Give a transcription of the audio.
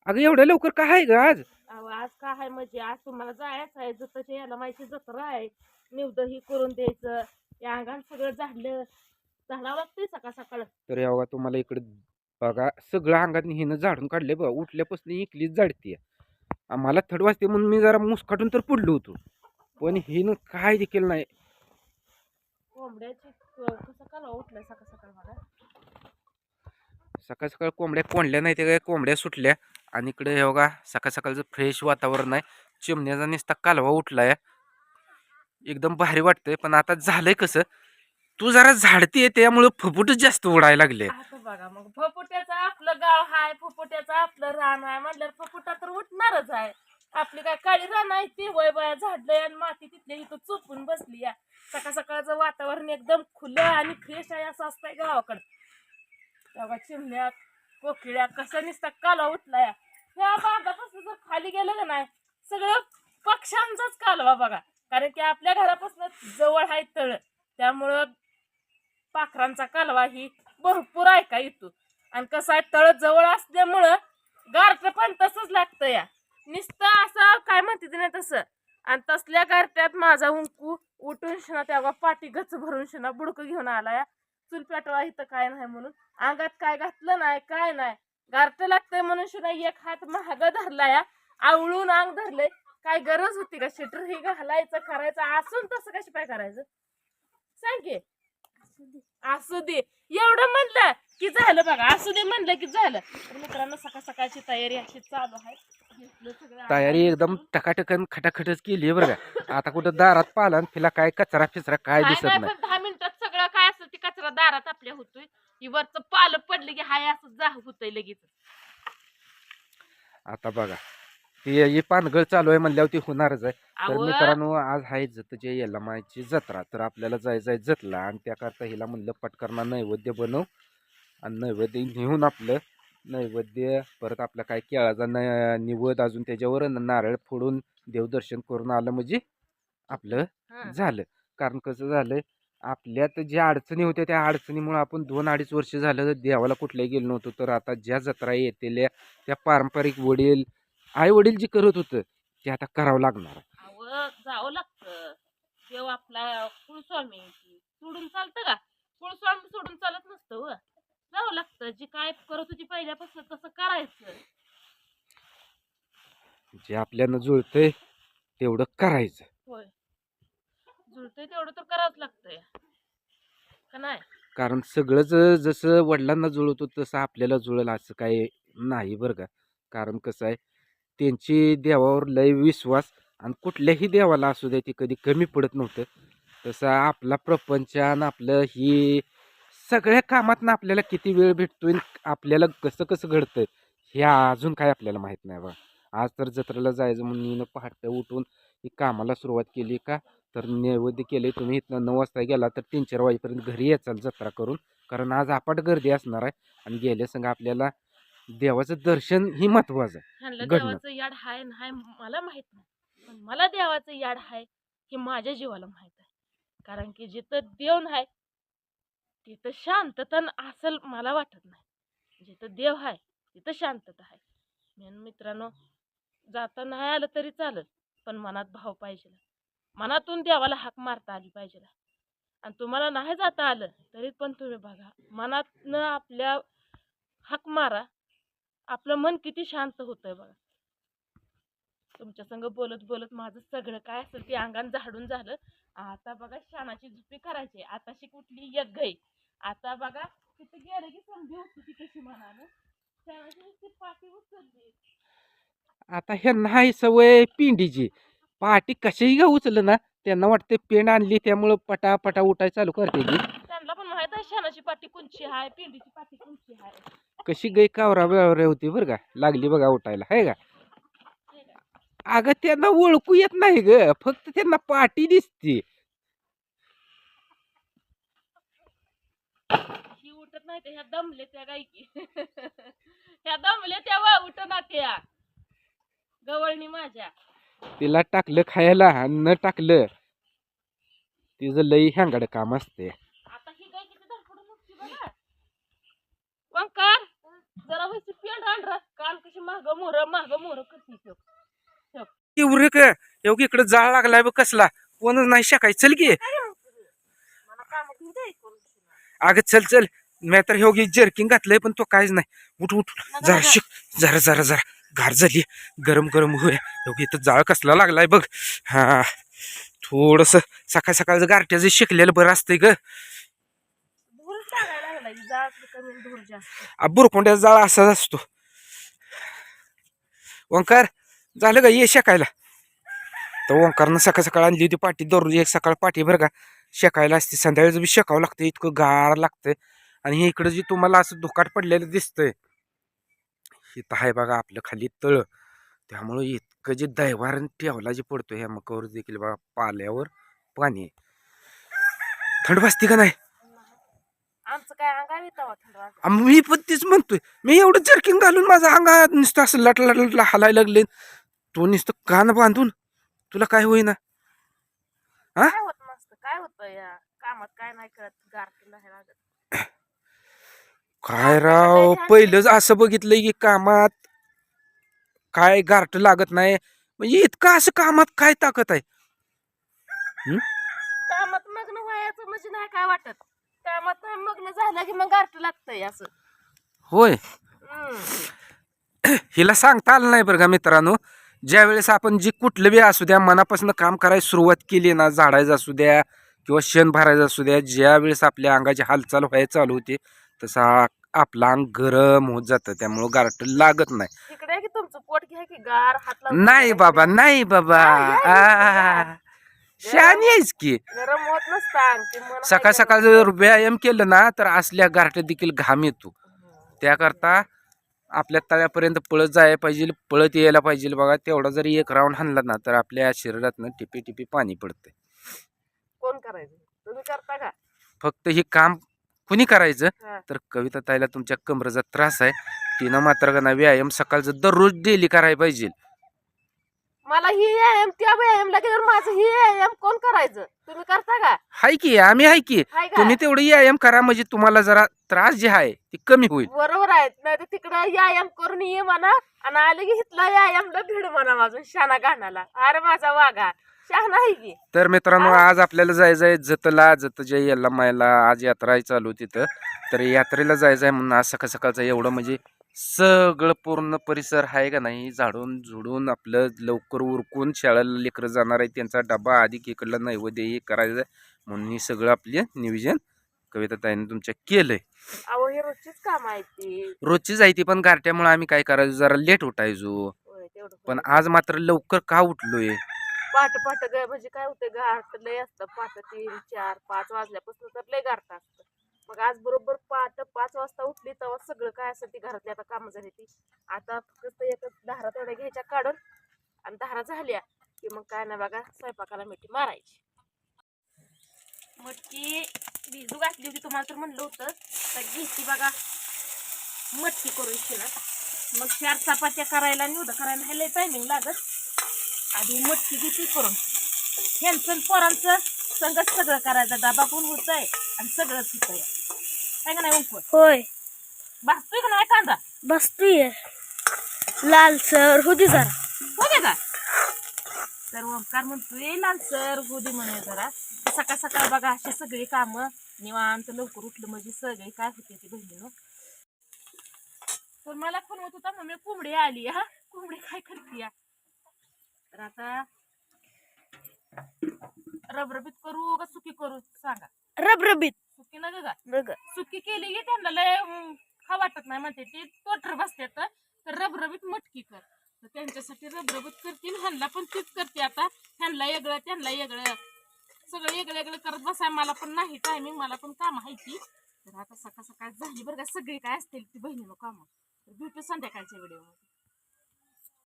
अगं एवढ्या लवकर काय आहे ग आज? अहो, आज काय आहे म्हणजे आज तुम्हाला जायचं आहे जत्रेच्या याला माहिती जत्रा आहे. निवद ही करून द्यायचं. या अंगात सगळं झाडलं झाडावं लागतंय सकाळ सकाळ. तर यावं तुम्हाला इकडे बघा सगळं अंगात हिनं झाडून काढले बघ, उठल्यापासून इकलीच जाडतीये. आम्हाला थंड वाजते म्हणून मी जरा मुसकाटून तर पडलो होतो, पण हिनं काय देखील नाही. कोंबड्याची कसं काल उठलंय सकाळ सकाळ बघा. सकाळ सकाळ कोंबड्या कोंडल्या नाही ते काय कोंबड्या सुटल्या. आणि इकडे हे बघा सकाळ सकाळचं फ्रेश वातावरण आहे. चिमण्याचा नुसता कालवा उठलाय, एकदम भारी वाटतंय. पण आता झालंय कसं, तू जरा झाडतीये त्यामुळे फुफुटच जास्त उडायला लागले. आता बघा मग फुफुट्याचं आपलं गाव हाय, फुफुट्याचं आपलं रान आहे म्हणल्यावर फुफुटा तर उठणारच आहे. आपली काय काळी रान आहे ती वय वया झाडलंय आणि माती तिथल्या इथं चुपून बसली या. सकाळ सकाळचं वातावरण एकदम खुलं आणि फ्रेश आहे असं असतंय गावाकडं. तेव्हा चिमण्या कोकिळ्या कसा नुसता कालवा उठला या. ह्या बांधापासून जर खाली गेलं का नाही सगळं पक्ष्यांचाच कालवा बघा. कारण की आपल्या घरापासून जवळ आहे तळ, त्यामुळं पाखरांचा कालवा ही भरपूर ऐका येतो. आणि कसं आहे तळ जवळ असल्यामुळं गारठ पण तसंच लागतं या. नुसतं असं काय म्हणते नाही तसं. आणि तसल्या गारट्यात माझा उंकू उठून शिना तेव्हा पाठी गच भरून शिना बुडकं घेऊन आला या. चूल पेटवा इथं काय नाही म्हणून अंगात काय घातलं नाही काय नाही. गारठ लागतंय म्हणून शिना एक हात महाग धरला या. आवळून अंग धरलंय. काय गरज होती का शेटर हे घालायचं करायचं असून तसं कशी काय करायचं सांग की. असू दे एवढं म्हणलं की झालं बघा. असू दे म्हणलं की झालं. तर मित्रांनो सकाळ सकाळची तयारी अशी चालू आहे. घेतलं सगळं तयारी आवरून एकदम बिवरून. टकाटकन खटाखटच केली बरं का. आता कुठं दारात पाला आणि तिला काय कचरा फिचरा काय काय दिसत नाही नाही. पण 10 मिनिटात सगळं काय असेल ती कचरा दारात आपल्या होतोय. ही वरचं पाल पडलं की हाय असं जा होतंय लगेच. आता बघा ती पानगळ चालू आहे म्हणल्यावर ती होणारच आहे. तर अव मित्रांनो आज आहे जतचे यल्लमाची जत्रा. तर आपल्याला जायचं आहे जतला आणि त्याकरता हिला म्हणलं पटकरना नैवेद्य बनव. आणि नैवेद्य घेऊन आपलं नैवेद्य परत आपला काय केळाचा निवद अजून त्याच्यावर नारळ फोडून देवदर्शन करून आलं म्हणजे आपलं झालं. कारण कसं झालं, आपल्यात ज्या अडचणी होत्या त्या अडचणीमुळे आपण 2-2.5 वर्ष झालं देवाला कुठल्याही गेलो नव्हतो. तर आता ज्या जत्रा येतेल्या त्या पारंपरिक वडील आई वडील जे करत होतं ते आता करावं लागणार. अव जावं लागतं. देव आपला कुळस्वामी सोडून चालतं का. कुळस्वामी सोडून चालत नसतं व जावं लागतं. जी काय करत होती पहिल्यापासून तसं करायचं. जे आपल्यानं जुळतंय तेवढं करायचं. होय जुळतंय तेवढं तर करावंच लागतंय का नाही. कारण सगळंच जसं वडिलांना जुळवतो तसं आपल्याला जुळेल असं काही नाही बरं का. कारण कसं आहे, त्यांची देवावर लय विश्वास आणि कुठल्याही देवाला असू द्या ते कधी कमी पडत नव्हतं. तसं आपला प्रपंच आणि आपलं ही सगळ्या कामातनं आपल्याला किती वेळ भेटतोय आपल्याला कसं कसं घडतंय हे अजून काय आपल्याला माहीत नाही बा. आज तर जत्रेला जायचं म्हणून मी पहाटे उठून ही कामाला सुरुवात केली का. तर नैवेद्य केले तुम्ही इथनं 9 वाजता गेला तर 3-4 वाजेपर्यंत घरी याचाल जत्रा करून. कारण आज अपाट गर्दी असणार आहे आणि गेल्या संग आपल्याला देवाचं दर्शन ही महत्वाचं आहे ह्यांना घडणं. देवाचं याड हाय नाही मला माहित नाही. पण मला देवाचं याड हाय हे माझ्या जीवाला माहित आहे. कारण की जिथं देव नाही तिथं शांतता असेल मला वाटत नाही. जिथं देव आहे तिथं शांतता आहे. म्हणून मित्रांनो जाता नाही आलं तरी चालेल पण मनात भाव पाहिजे. मनातून देवाला हाक मारता आली पाहिजे. आणि तुम्हाला नाही जाता आलं तरी पण तुम्ही बघा मनातनं आपल्या हाक मारा. आपलं मन किती शांत होतंय बघा. तुमच्या संग बोलत बोलत माझं सगळं काय असेल ते अंगान झाडून झालं. आता बघा शानाची झुपी करायची. आताशी कुठली एक गई. आता बघा तिथे गेलं की संधी होती ती कशी म्हणालं शानाची नुसती पाठी उचलली. आता हे नाही सवय पिंडीची. पहाटे कशाही का उचललं ना त्यांना वाटते पेंड आणली त्यामुळं पटापटा उठाय चालू करते ती. त्यांना पण माहित आहे शानाची पाठी कोणची आहे पिंडीची पाठी कोणची आहे. कशी गाय कावरा बिवरा होती बरं का. लागली बघा उठायला आहे का. हे का? अगं त्यांना ओळखू येत नाही ग, फक्त त्यांना पाठी दिसते. ही उठत नाही ते ह्या दमले त्या गायकी. ह्या दमले त्या उठना त्या गवळणी माझ्या. तिला टाकलं खायला आणि न टाकलं तिचं लई हँगाड काम असते. आता ही गाय किती धडपडून उठती बघा. ओंकार जरा वैसे पेंड आणरा कान कशी माग मोर करते त्यो. एवढं का एवढी इकडे जाळ लागलाय बघ कसला कोणच नाही शेकाय चल की मला काम घेऊ दे करून. अगं चल चल मी तर हे जर्किंग घातलंय पण तो काहीच नाही उठ उठ जरा शिक जरा जरा जरा गार झाली गरम गरम होय एवढी इथं जाळ कसला लागलाय बघ हा थोडस सकाळ सकाळचं गारट्याचं शिकलेलं बरं असतंय ग धूर टाकायला लागला की जाळ कमी धूर जास्त. बुरकोंड्याचा जाळ असाच असतो ओंकार झालं का ये शेकायला तर ओंकारनं सकाळ सकाळ आणली होती पाठी दररोज एक सकाळ पाठी बरं का शेकायला असते संध्याकाळचं बी शेकावं लागतं इतकं गार लागतंय आणि हे इकडं जे तुम्हाला असं धुकाट पडलेलं दिसतंय इथं आहे बघा आपलं खाली तळ त्यामुळं इतकं जे दैवारण ठेवला जे पडतो ह्या मकावर देखील बघा पाल्यावर पाणी थंड वाजते का नाही आमचं काय अंगावी तवा थंड वाजत. मी पण तेच म्हणतोय मी एवढं जर्किंग घालून माझा अंगात नुसतं असं लट लट लट हलायला लागले तो नुसतं कान बांधून तुला काय होईना हा काय होत नसतं काय होतं या कामात काय नाही करत गारठीला हे लागत. काय राव पहिलंच असं बघितलंय की कामात काय गारठ लागत नाही म्हणजे इतकं असं कामात काय ताकद आहे कामात मग्न व्हायचं म्हणजे नाही काय वाटत. कामात मग्न झालं की मग गारठ लागतंय असं. होय हम्म. हिला सांगता आलं नाही बरं का मित्रांनो ज्या वेळेस आपण जी कुठलं बी असू द्या मनापासून काम करायला सुरुवात केली ना झाडायचं असू द्या किंवा शेण भरायचं असू द्या ज्या वेळेस आपल्या अंगाची हालचाल व्हायला चालू होते तसा आपलं अंग गरम होत जातं त्यामुळं गारठ लागत नाही. तिकडे की तुमचं पोट घ्या की गार हात लावून नाही बाबा नाही बाबा शहाणी आहेस की गरम होत नसतं ते मन सकाळ सकाळ जर व्यायाम केलं ना तर असल्या गारठ्यात देखील घाम येतो त्याकरता आपल्या तळ्यापर्यंत पळत जायला पाहिजे पळत यायला पाहिजे बघा तेवढा जरी एक राऊंड हाणला ना तर आपल्या शरीरातनं टिपी टिपी पाणी पडतंय. कोण करायचं तुम्ही करता का? फक्त हे काम कुणी करायचं हा. तर कविता ताईला तुमच्या कमरेचा त्रास आहे तिनं मात्र का ना व्यायाम सकाळचं दररोज डेली करायला पाहिजे. मला ही व्यायाम त्या व्यायामला गेल्यावर माझं ही व्यायाम कोण करायचं तुम्ही करता का? हाय की आम्ही हाय की हाय का? तुम्ही तेवढं व्यायाम करा म्हणजे तुम्हाला जरा त्रास जे आहे ते कमी होईल. बरोबर आहे नाही तर तिकडं व्यायाम करून ये म्हणा आणि आले की इथला व्यायामला भिड म्हणा माझून शाना गाणाला अरे माझा वाघा शहाणा आहे की. तर मित्रांनो आज आपल्याला जायचं आहे जतला जत जय याला मायला आज यात्रा आहे चालू तिथं तर यात्रेला जायचं आहे म्हणून आज सकाळ सकाळचं एवढं म्हणजे सगळं पूर्ण परिसर आहे का नाही झाडून झुडून आपलं लवकर उरकून शाळेला लेकरं जाणार आहे त्यांचा डबा आधी इकडलं नैवेद्य हे करायचं म्हणून हे सगळं आपले नियोजन कविता ताईने तुमच्या केलंय. अहो हे रोजचीच काम आहे ती. रोजची जायती पण गारट्यामुळे आम्ही काय करायचो जरा लेट उठायचो होय, तेवढं पण आज मात्र लवकर का उठलोय पाट पाट ग म्हणजे काय होतं गारठ लय असतं पाट 3, 4, 5 वाजल्यापासून तर लय गारठ असतं. मग आज बरोबर पाट 5 वाजता उठली तेव्हा सगळं काय असेल ती घरातली आता कामं झाली ती आता फक्त एक धारा तेवढ्या घ्यायच्या काढून आणि धारा झाल्या की मग काय नाही बघा स्वयंपाकाला मिठी मारायची. मटकी भिजू घातली होती तुम्हाला तर म्हणलं होतं तर घ्यायची बघा मटकी करून शिना मग 4 चपात्या करायला आणि उद्या करायला ह्याला टायमिंग लागत आधी मटकी घेतली करून ह्यांचं पोरांचं संगत सगळं करायचं डबा पण होत आहे आणि सगळंच होत आहे काय का नाही उंकवत होय भाजतोय का नाही कांदा बसतोय लालसर होती जरा हो दे का तर ओंकार म्हणतोय लालसर हो दे म्हणे जरा सकाळ सकाळ बघा अशी सगळी कामं निवांत लवकर उठलं म्हणजे सगळी काय होते ती बहिणीनं तर मला फोन होत होता मम्मी कोंबडी आली हा कोंबडी काय करते तर आता रबरबीत करू का सुकी करू सांगा. रबरबीत सुकी ना ग बघ सुकी केली की त्यांना लय खा वाटत नाही म्हणते ते तोटर बसतात तर रबरबीत मटकी कर तर त्यांच्यासाठी रबरबीत करते ह्यांना पण तीच करते आता ह्यांना वेगळं त्यांना वेगळं सगळं वेगळं वेगळं करत बसाय मला पण नाही टायमिंग मला पण काम आहे ती तर आता सकाळ सकाळ झाली बरं का सगळी काय असतील ती बहिणीनं कामं तर भेटू संध्याकाळच्या व्हिडिओमध्ये.